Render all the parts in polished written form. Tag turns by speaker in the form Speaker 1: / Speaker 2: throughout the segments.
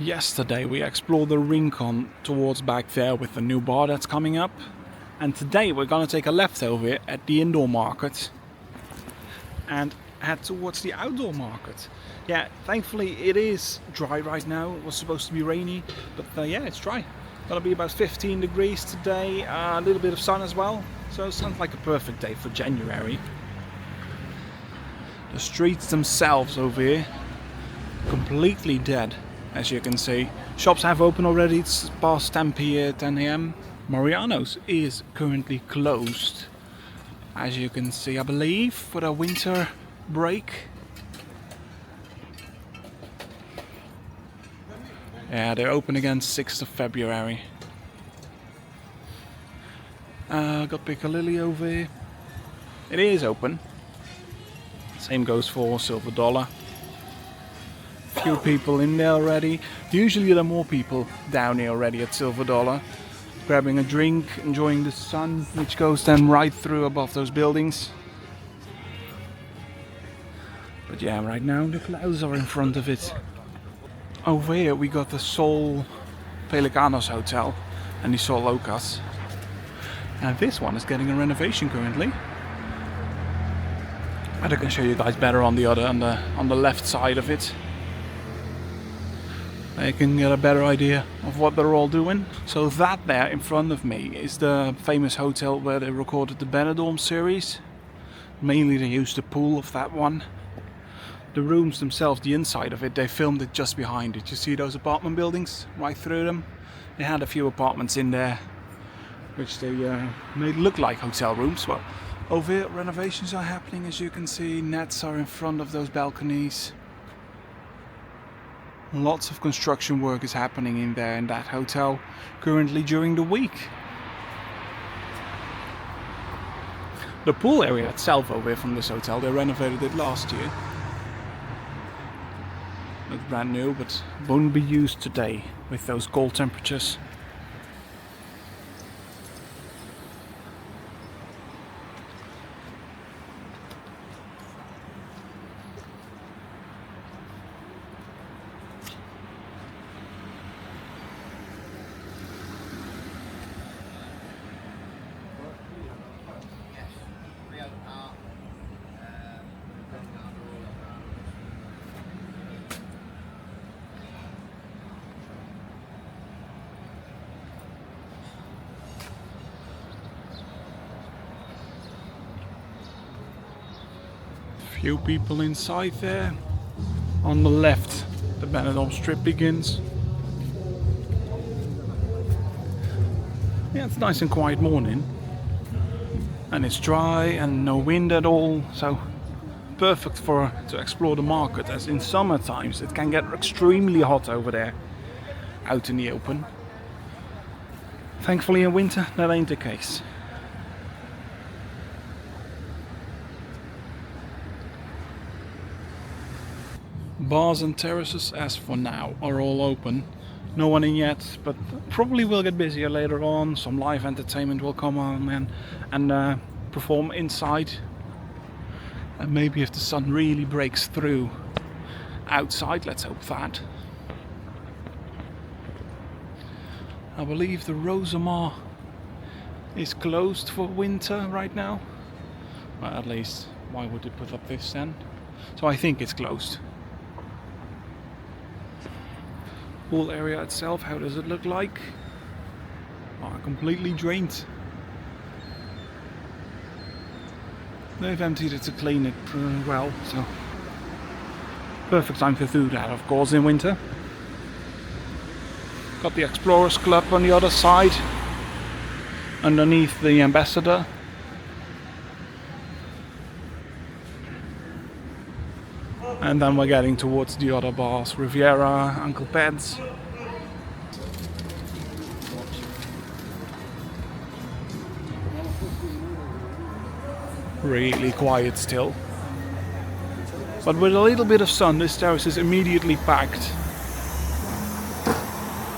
Speaker 1: Yesterday we explored the Rincón towards back there with the new bar that's coming up, and today we're gonna take a left over at the indoor market and head towards the outdoor market. Yeah, thankfully it is dry right now. It was supposed to be rainy, but yeah, it's dry. Gonna be about 15 degrees today, a little bit of sun as well, so it sounds like a perfect day for January. The streets themselves over here completely dead. As you can see, shops have opened already. It's past 10 a.m. Mariano's is currently closed, as you can see, I believe, for the winter break. Yeah, they're open again 6th of February. Got Piccadilly over here. It is open. Same goes for Silver Dollar. Few people in there already. Usually there are more people down here already at Silver Dollar, grabbing a drink, enjoying the sun, which goes then right through above those buildings. But yeah, right now the clouds are in front of it. Over here we got the Sol Pelicanos Hotel and the Sol Locas. And this one is getting a renovation currently. But I can show you guys better on the left side of it. You can get a better idea of what they're all doing. So that there in front of me is the famous hotel where they recorded the Benidorm series. Mainly they used the pool of that one. The rooms themselves, the inside of it, they filmed it just behind it. You see those apartment buildings right through them? They had a few apartments in there, which they made look like hotel rooms. Well, over here renovations are happening, as you can see. Nets are in front of those balconies. Lots of construction work is happening in there in that hotel currently during the week. The pool area itself over here from this hotel, they renovated it last year. It's brand new, but won't be used today with those cold temperatures. Few people inside there. On the left, the Benidorm strip begins. Yeah, it's nice and quiet morning. And it's dry and no wind at all, so perfect to explore the market, as in summer times it can get extremely hot over there, out in the open. Thankfully in winter that ain't the case. Bars and terraces, as for now, are all open. No one in yet, but probably will get busier later on. Some live entertainment will come on and perform inside. And maybe if the sun really breaks through outside, let's hope that. I believe the Rosamar is closed for winter right now. Well, at least, why would they put up this then? So I think it's closed. Pool area itself, how does it look like? Oh, completely drained. They've emptied it to clean it well, so perfect time to do that, of course, in winter. Got the Explorers Club on the other side, underneath the Ambassador. And then we're getting towards the other bars, Riviera, Uncle Ped's. Really quiet still. But with a little bit of sun, this terrace is immediately packed.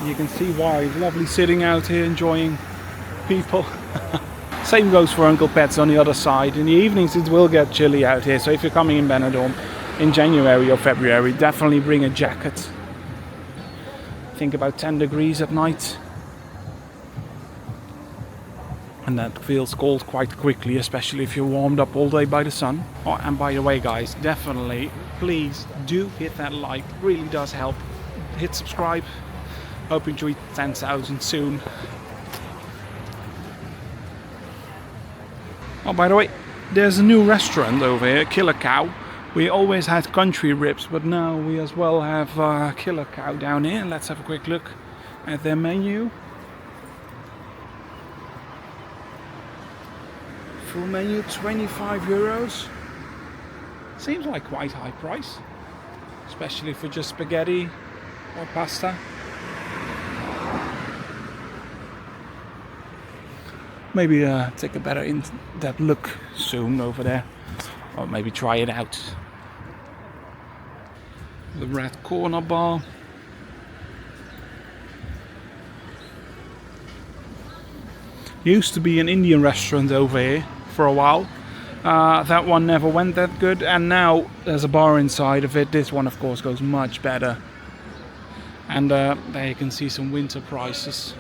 Speaker 1: You can see why. It's lovely sitting out here enjoying people. Same goes for Uncle Ped's on the other side. In the evenings it will get chilly out here, so if you're coming in Benidorm in January or February, definitely bring a jacket. think about 10 degrees at night. And that feels cold quite quickly, especially if you're warmed up all day by the sun. Oh, and by the way guys, definitely, please do hit that like, it really does help. Hit subscribe, hoping to reach 10,000 soon. Oh, by the way, there's a new restaurant over here, Killer Cow. We always had country ribs, but now we as well have Killer Cow down here. Let's have a quick look at their menu. Full menu, 25 euros. Seems like quite high price, especially for just spaghetti or pasta. Maybe take a better in-depth look soon over there, or maybe try it out. The Red Corner Bar. Used to be an Indian restaurant over here for a while. That one never went that good, and now there's a bar inside of it. This one of course goes much better. And there you can see some winter prices.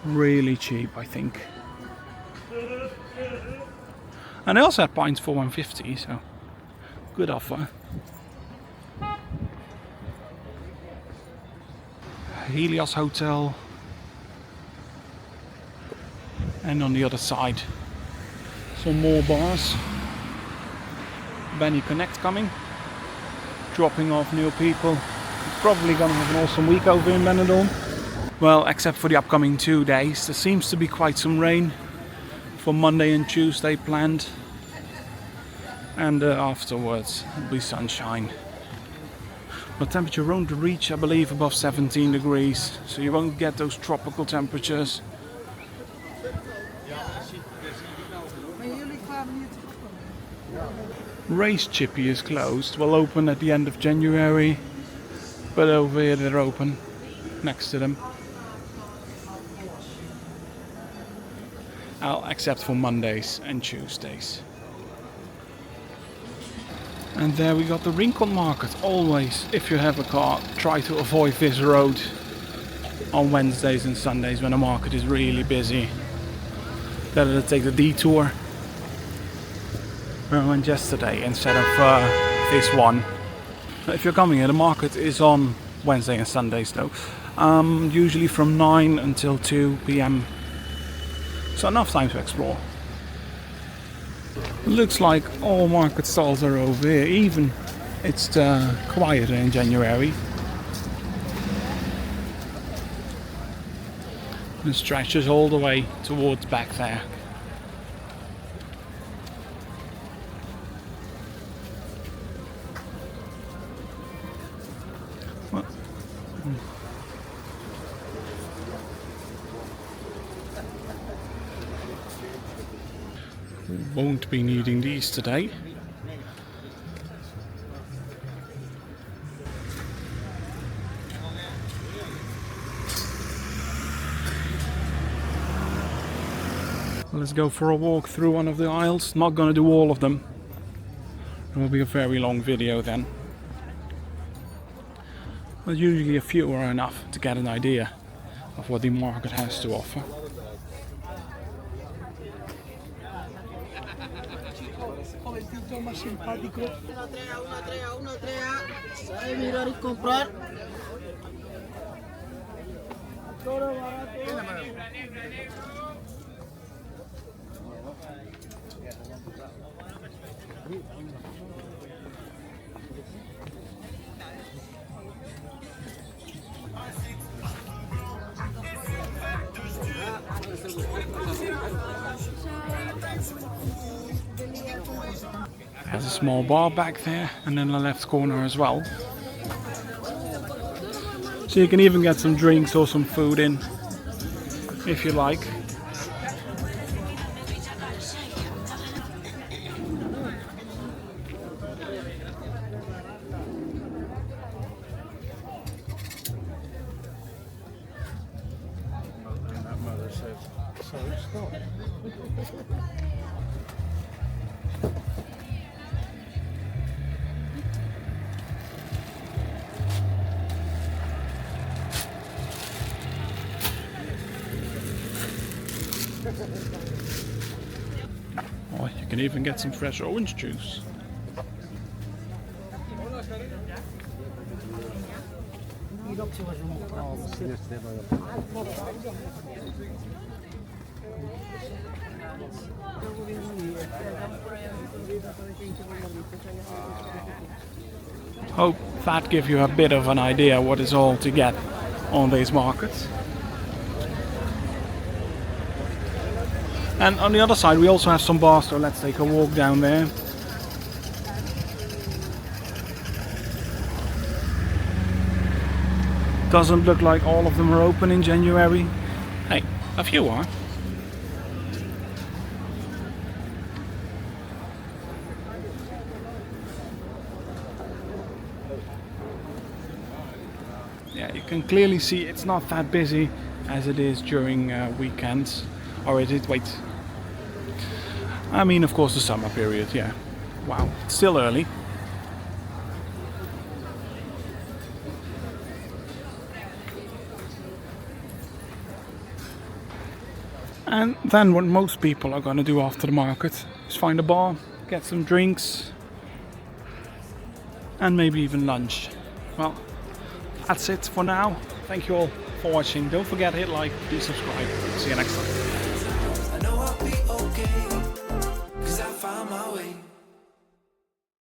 Speaker 1: Really cheap, I think. And they also had pints for 150, so good offer. Helios Hotel. And on the other side, some more bars. Benny Connect coming, dropping off new people. Probably gonna have an awesome week over in Benidorm. Well, except for the upcoming 2 days, there seems to be quite some rain for Monday and Tuesday planned, and afterwards it'll be sunshine. But temperature won't reach, I believe, above 17 degrees, so you won't get those tropical temperatures. Race Chippy is closed, will open at the end of January, but over here they're open, next to them. Except for Mondays and Tuesdays. And there we got the Rincón market. Always, if you have a car, try to avoid this road on Wednesdays and Sundays when the market is really busy. Better to take the detour where I went yesterday instead of this one. If you're coming here, the market is on Wednesday and Sundays though. Usually from 9 until 2 p.m. So enough time to explore. Looks like all market stalls are over here, even it's quieter in January. It stretches all the way towards back there. Won't be needing these today. Let's go for a walk through one of the aisles. Not gonna do all of them. It will be a very long video then. But usually a few are enough to get an idea of what the market has to offer.
Speaker 2: Más simpático. Sabe mirar y comprar. Todo barato.
Speaker 1: There's a small bar back there, and in the left corner as well. So you can even get some drinks or some food in, if you like. can even get some fresh orange juice. Hope that gives you a bit of an idea what is all to get on these markets. And on the other side we also have some bars, so let's take a walk down there. Doesn't look like all of them are open in January. Hey, a few are. Yeah, you can clearly see it's not that busy as it is during weekends. Or is it? Wait. I mean, of course, the summer period, yeah. Wow, it's still early. And then what most people are gonna do after the market is find a bar, get some drinks, and maybe even lunch. Well, that's it for now. Thank you all for watching. Don't forget to hit like, please subscribe. See you next time.